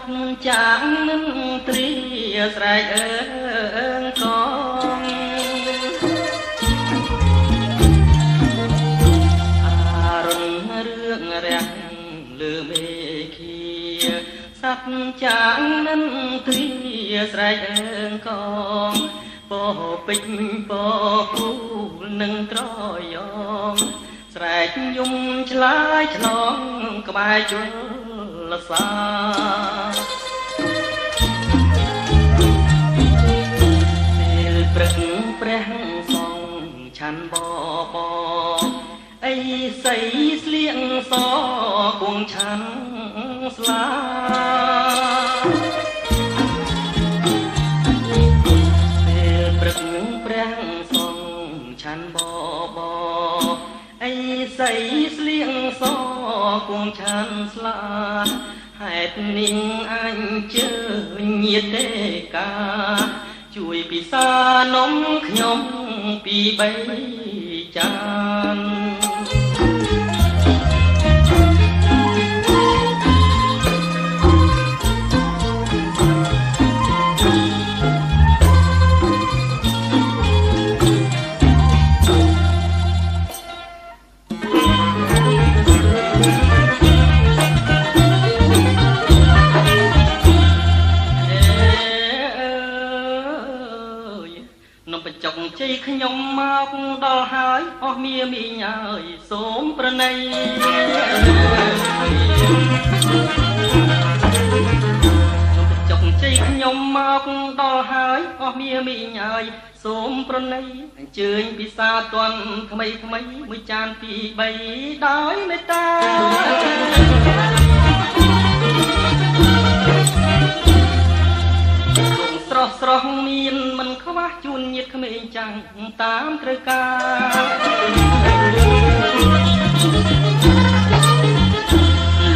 ត់ចាងនឹងត្រៀស្រែកអើងកងអារុនរឿងរាំងលើមេឃាសត្វចាងនឹងត្រៀស្រែកអើងកងពោពេជ្រពោគូលនឹងត្រយងស្រែកយំឆ្លើយឆ្លងក្បែរជលសាពេលព្រឹកព្រះសង្ឃឆាន់បបអីស័យស្លៀងសគង់ឆាន់ស្លាពេលព្រឹកព្រះសង្ឃឆាន់បបអីស័យស្លៀងសគង់ឆាន់ស្លាហេតុនាងអញជើញញាតិទេកាជួយពិសានំខ្ញុំពី3ចានជ័យខ្ញុំមកដល់ហើយអស់មាមីញ៉ើយសូមប្រណីចុកជ័យខ្ញុំមកដល់ហើយអស់មាមីញ៉ើយសូមប្រណីអញ្ជើញពិសាតន់ថ្មីថ្មីមួយចានពី3ដោយមេត្តាស្រស់មានមិនខ្វះជួនញាតិក្មេងចាំងតាមត្រូវការ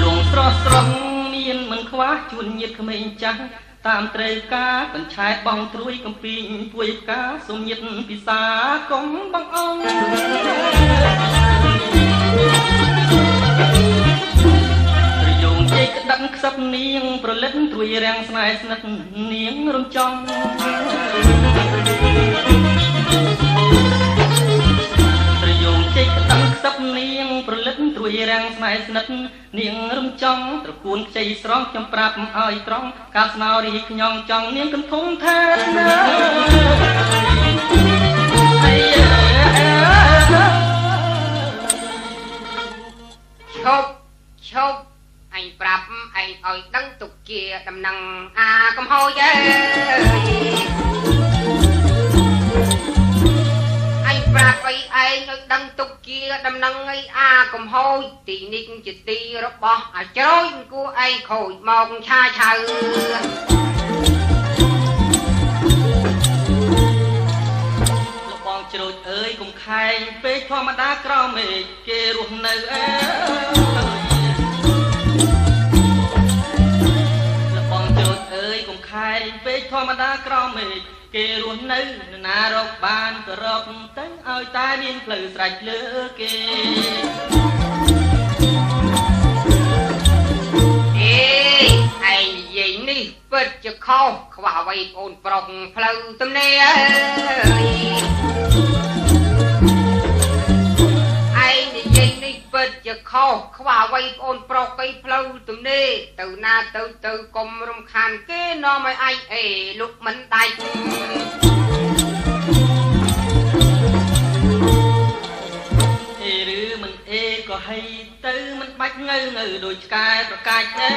លងស្រស់មានមិនខ្វះជួនញាតិក្មេងចាស់តាមត្រូវការកញ្ឆែតបងត្រួយកំពីងពួយផ្កាសុំញាតិពិសាកុំបងអង្គជ័យក្តឹងខ្សឹបនាងប្រលិតត្រួយរាំងស្នេហ៍ស្និទ្ធនាងរំចំត្រយងជ័យក្តឹងខ្សឹបនាងប្រលិតត្រួយរាំងស្នេហ៍ស្និទ្ធនាងរំចំត្រកួនខ្ចីស្រស់ខ្ញុំប្រាប់ឲ្យត្រង់ការស្នើរីខ្ញុំចង់នាងកន្ធុងថាឈប់អញប្រាប់ឯងឲ្យដឹងទុកជាដំណឹងអាកំហូចអញប្រាប់ឲ្យឯងឲ្យដឹងទុកជាដំណឹងឲ្យអាកំហូចទីនេះជាទីរបស់អាចរយគួរឯងខូចមកឆាឆៅលោកបងជ្រោចអើយកុំខែងពេកធម្មតាក្រមេឃគេរស់នៅកុំខែងពេកធម្មតាក្រមេឃគេរស់នៅណារកបានក៏រកទៅឲ្យតែមានផ្លូវស្រេចលើគេអេឯងនិយាយនេះពិតជាខុសខ្វះអ្វីបងប្រុសផ្លូវទំនេរពិតជាខុសខ្វះអ្វីបងប្រុសគេផ្លូវទំនេរទៅណាទៅកុំរំខានគេនាំឲ្យឯងអេលុកមិនដាច់អេឬមិនអេក៏ហីទៅមិនបាច់ងើដូចឆ្កែប្រកាច់ទេ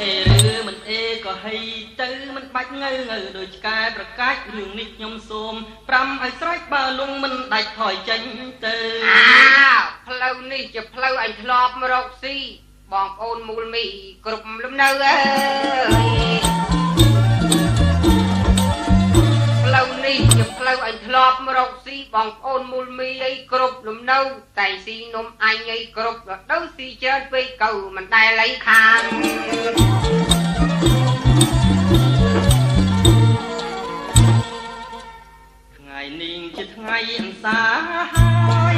អេឬមិនអេក៏ហីទៅមិនបាច់ងើដូចឆ្កែប្រកាច់រឿងនេះខ្ញុំសូម5ឲ្យស្រេចបើលងមិនដាច់ថយចេញទៅផ្លូវនេះជាផ្លូវអញធ្លាប់មករកស៊ីបងប្អូនមូលមីគ្រប់លំនៅផ្លូវនេះជាផ្លូវអញធ្លាប់មករកស៊ីបងប្អូនមូលមីអីគ្រប់លំនៅតែស៊ីនំអញអីគ្រប់ទៅស៊ីច្រើនពេកកៅមិនដែលលៃខានថ្ងៃនេះជាថ្ងៃអន្សាហើយ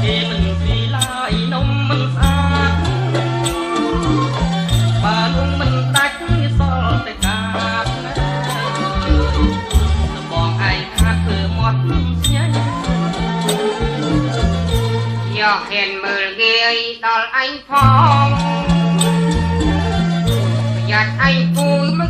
គេមិនស៊ីឡា ហ៊ានមើលងាយដល់អញផងប្រយ័ត្នអញពូយមក